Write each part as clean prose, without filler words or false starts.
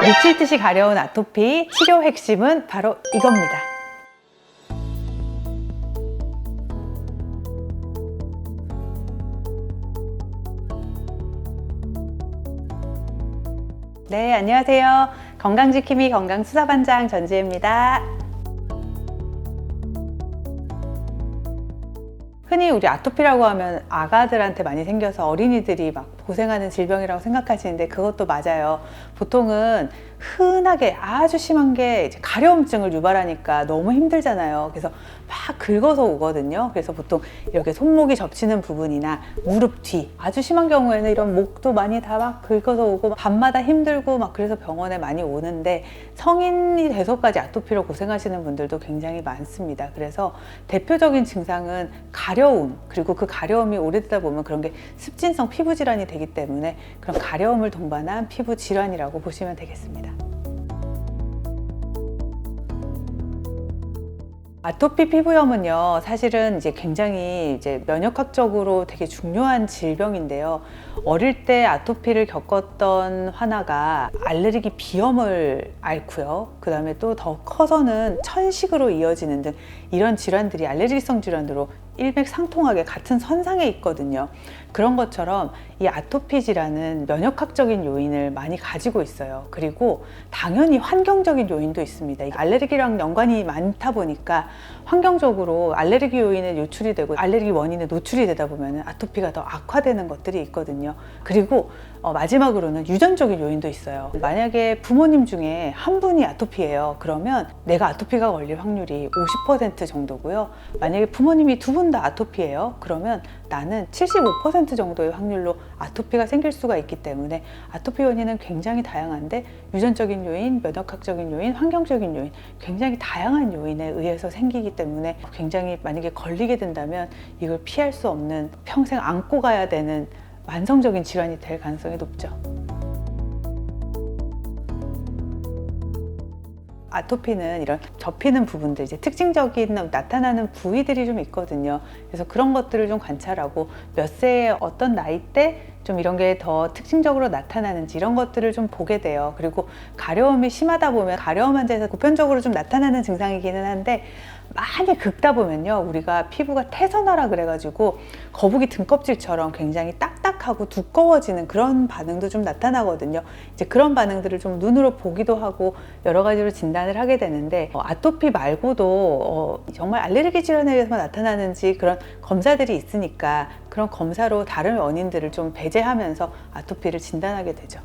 미칠 듯이 가려운 아토피 치료 핵심은 바로 이겁니다. 네, 안녕하세요. 건강지킴이 건강수사반장 전지혜입니다. 흔히 우리 아토피라고 하면 아가들한테 많이 생겨서 어린이들이 막 고생하는 질병이라고 생각하시는데 그것도 맞아요. 보통은 흔하게 아주 심한 게 이제 가려움증을 유발하니까 너무 힘들잖아요. 그래서 막 긁어서 오거든요. 그래서 보통 이렇게 손목이 접치는 부분이나 무릎 뒤, 아주 심한 경우에는 이런 목도 많이 다 막 긁어서 오고 밤마다 힘들고 막 그래서 병원에 많이 오는데, 성인이 돼서까지 아토피로 고생하시는 분들도 굉장히 많습니다. 그래서 대표적인 증상은 가려움, 그리고 그 가려움이 오래되다 보면 그런 게 습진성 피부 질환이 되기 때문에 그런 가려움을 동반한 피부 질환이라고 보시면 되겠습니다. 아토피 피부염은요, 사실은 이제 굉장히 면역학적으로 되게 중요한 질병인데요. 어릴 때 아토피를 겪었던 화나가 알레르기 비염을 앓고요. 그 다음에 또 더 커서는 천식으로 이어지는 등 이런 질환들이 알레르기성 질환으로 일맥상통하게 같은 선상에 있거든요. 그런 것처럼 이 아토피 질환은 면역학적인 요인을 많이 가지고 있어요. 그리고 당연히 환경적인 요인도 있습니다. 알레르기랑 연관이 많다 보니까 환경적으로 알레르기 요인에 노출이 되고 알레르기 원인에 노출이 되다 보면 아토피가 더 악화되는 것들이 있거든요. 그리고 마지막으로는 유전적인 요인도 있어요. 만약에 부모님 중에 한 분이 아토피예요. 그러면 내가 아토피가 걸릴 확률이 50% 정도고요. 만약에 부모님이 두 분 다 아토피예요. 그러면 나는 75% 정도의 확률로 아토피가 생길 수가 있기 때문에 아토피 원인은 굉장히 다양한데, 유전적인 요인, 면역학적인 요인, 환경적인 요인, 굉장히 다양한 요인에 의해서 생기기 때문에 굉장히 만약에 걸리게 된다면 이걸 피할 수 없는, 평생 안고 가야 되는 만성적인 질환이 될 가능성이 높죠. 아토피는 이런 접히는 부분들, 이제 특징적인 나타나는 부위들이 좀 있거든요. 그래서 그런 것들을 좀 관찰하고 몇 세에 어떤 나이 때 좀 이런 게 더 특징적으로 나타나는지 이런 것들을 좀 보게 돼요. 그리고 가려움이 심하다 보면 가려움 환자에서 보편적으로 좀 나타나는 증상이기는 한데, 많이 긁다 보면요, 우리가 피부가 태선화라 그래가지고 거북이 등껍질처럼 굉장히 딱딱하고 두꺼워지는 그런 반응도 좀 나타나거든요. 이제 그런 반응들을 좀 눈으로 보기도 하고 여러 가지로 진단을 하게 되는데, 아토피 말고도 정말 알레르기 질환에 의해서만 나타나는지 그런 검사들이 있으니까 그런 검사로 다른 원인들을 좀 배제하면서 아토피를 진단하게 되죠.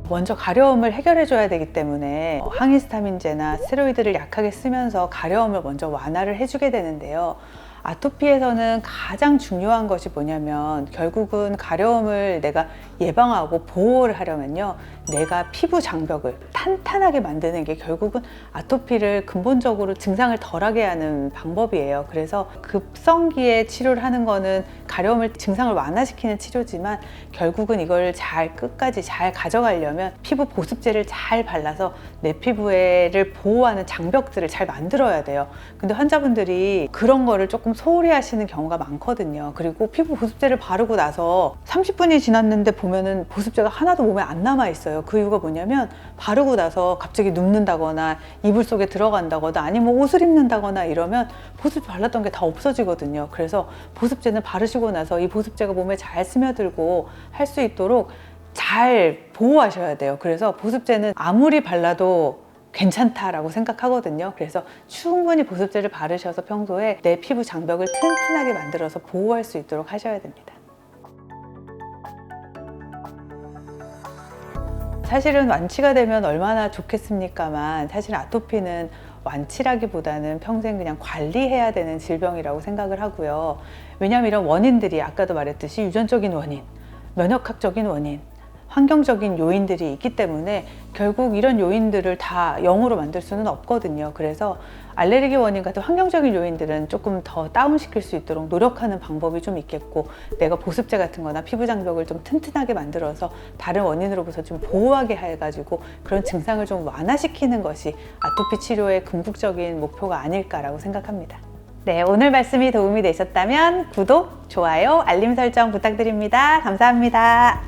먼저 가려움을 해결해 줘야 되기 때문에 항히스타민제나 스테로이드를 약하게 쓰면서 가려움을 먼저 완화를 해주게 되는데요. 아토피에서는 가장 중요한 것이 뭐냐면, 결국은 가려움을 내가 예방하고 보호를 하려면요, 내가 피부 장벽을 탄탄하게 만드는 게 결국은 아토피를 근본적으로 증상을 덜하게 하는 방법이에요. 그래서 급성기에 치료를 하는 거는 가려움을 증상을 완화시키는 치료지만, 결국은 이걸 끝까지 잘 가져가려면 피부 보습제를 잘 발라서 내 피부를 보호하는 장벽들을 잘 만들어야 돼요. 근데 환자분들이 그런 거를 조금 소홀히 하시는 경우가 많거든요. 그리고 피부 보습제를 바르고 나서 30분이 지났는데 보면은 보습제가 하나도 몸에 안 남아 있어요. 그 이유가 뭐냐면, 바르고 나서 갑자기 눕는다거나 이불 속에 들어간다거나 아니면 옷을 입는다거나 이러면 보습제 발랐던 게 다 없어지거든요. 그래서 보습제는 바르시고 나서 이 보습제가 몸에 잘 스며들고 할 수 있도록 잘 보호하셔야 돼요. 그래서 보습제는 아무리 발라도 괜찮다라고 생각하거든요. 그래서 충분히 보습제를 바르셔서 평소에 내 피부 장벽을 튼튼하게 만들어서 보호할 수 있도록 하셔야 됩니다. 사실은 완치가 되면 얼마나 좋겠습니까만, 사실 아토피는 완치라기보다는 평생 그냥 관리해야 되는 질병이라고 생각을 하고요. 왜냐하면 이런 원인들이 아까도 말했듯이 유전적인 원인, 면역학적인 원인, 환경적인 요인들이 있기 때문에 결국 이런 요인들을 다 0으로 만들 수는 없거든요. 그래서 알레르기 원인 같은 환경적인 요인들은 조금 더 다운시킬 수 있도록 노력하는 방법이 좀 있겠고, 내가 보습제 같은 거나 피부 장벽을 좀 튼튼하게 만들어서 다른 원인으로부터 좀 보호하게 해가지고 그런 증상을 좀 완화시키는 것이 아토피 치료의 궁극적인 목표가 아닐까라고 생각합니다. 네, 오늘 말씀이 도움이 되셨다면 구독, 좋아요, 알림 설정 부탁드립니다. 감사합니다.